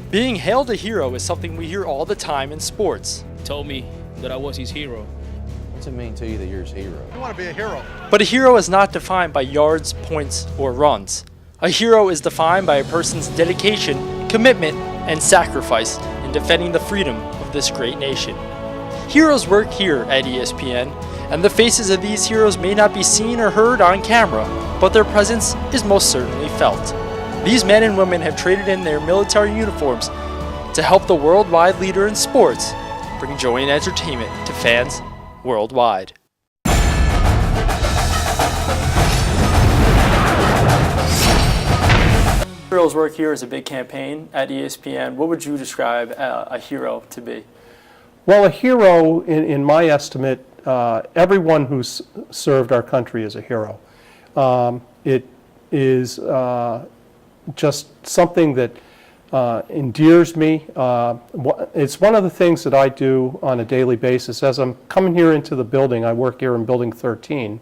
Being hailed a hero is something we hear all the time in sports. He told me that I was his hero. What's it mean to you that you're his hero? You want to be a hero. But a hero is not defined by yards, points, or runs. A hero is defined by a person's dedication, commitment, and sacrifice in defending the freedom of this great nation. Heroes work here at ESPN, and the faces of these heroes may not be seen or heard on camera, but their presence is most certainly felt. These men and women have traded in their military uniforms to help the worldwide leader in sports bring joy and entertainment to fans worldwide. Heroes Work Here is a big campaign at ESPN. What would you describe a hero to be? Well, a hero, in my estimate, everyone who's served our country is a hero. It is just something that endears me. It's one of the things that I do on a daily basis. As I'm coming here into the building, I work here in Building 13,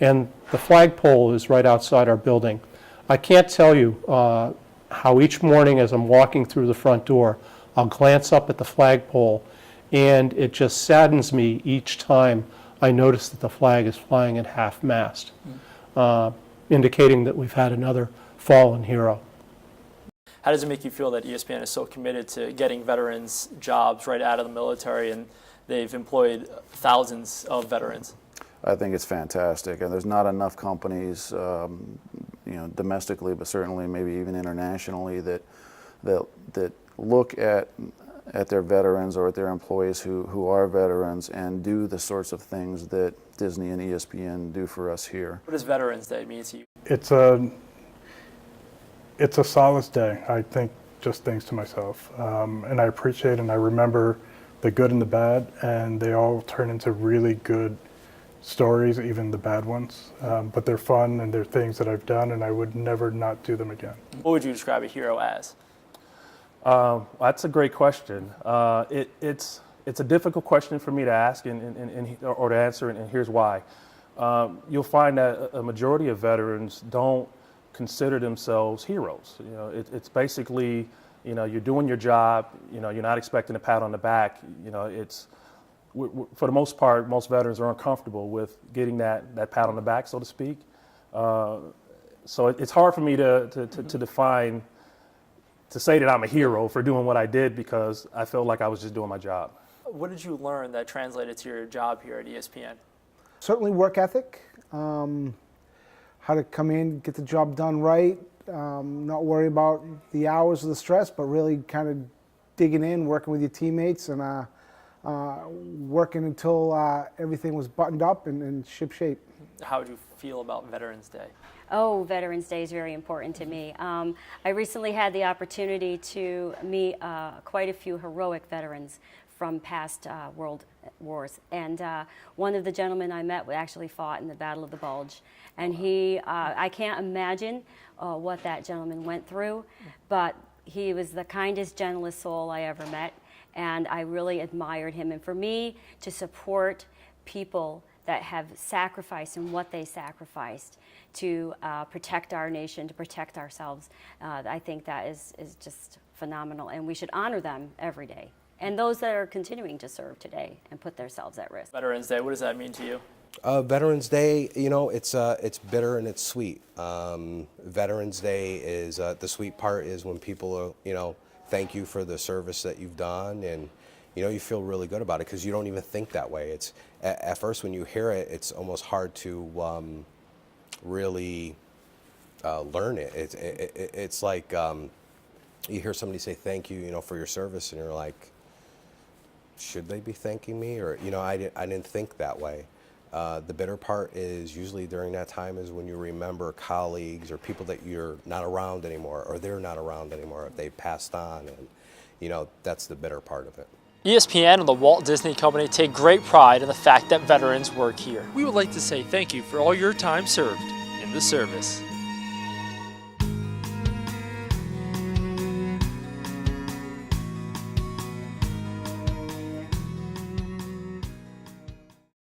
and the flagpole is right outside our building. I can't tell you how each morning as I'm walking through the front door, I'll glance up at the flagpole, and it just saddens me each time I notice that the flag is flying at half-mast, indicating that we've had another fallen hero. How does it make you feel that ESPN is so committed to getting veterans jobs right out of the military, and they've employed thousands of veterans? I think it's fantastic, and there's not enough companies, domestically, but certainly maybe even internationally, that look at their veterans or at their employees who are veterans and do the sorts of things that Disney and ESPN do for us here. What does Veterans Day mean to you? It's a solace day, I think, just thanks to myself. And I appreciate and I remember the good and the bad, and they all turn into really good stories, even the bad ones. But they're fun and they're things that I've done, and I would never not do them again. What would you describe a hero as? That's a great question. It's a difficult question for me to ask or to answer, and here's why. You'll find that a majority of veterans don't consider themselves heroes. It's basically, you're doing your job. You're not expecting a pat on the back. For the most part, most veterans are uncomfortable with getting that pat on the back, so to speak. So it's hard for me to define, to say that I'm a hero for doing what I did, because I felt like I was just doing my job. What did you learn that translated to your job here at ESPN? Certainly work ethic, how to come in, get the job done right, not worry about the hours or the stress, but really kind of digging in, working with your teammates, and working until everything was buttoned up and in ship shape. How would you feel about Veterans Day? Oh, Veterans Day is very important to me. I recently had the opportunity to meet quite a few heroic veterans from past world wars. And one of the gentlemen I met actually fought in the Battle of the Bulge. And I can't imagine what that gentleman went through, but he was the kindest, gentlest soul I ever met. And I really admired him. And for me to support people that have sacrificed and what they sacrificed to protect our nation, to protect ourselves, I think that is just phenomenal. And we should honor them every day. And those that are continuing to serve today and put themselves at risk. Veterans Day, what does that mean to you? Veterans Day, it's bitter and it's sweet. Veterans Day is, the sweet part is when people, thank you for the service that you've done, and you feel really good about it because you don't even think that way. It's at first when you hear it, it's almost hard to really learn it. It's like you hear somebody say thank you, for your service, and you're like, should they be thanking me? Or I didn't think that way. The bitter part is usually during that time is when you remember colleagues or people that you're not around anymore, or they're not around anymore, if they passed on, and that's the bitter part of it. ESPN and the Walt Disney Company take great pride in the fact that veterans work here. We would like to say thank you for all your time served in the service.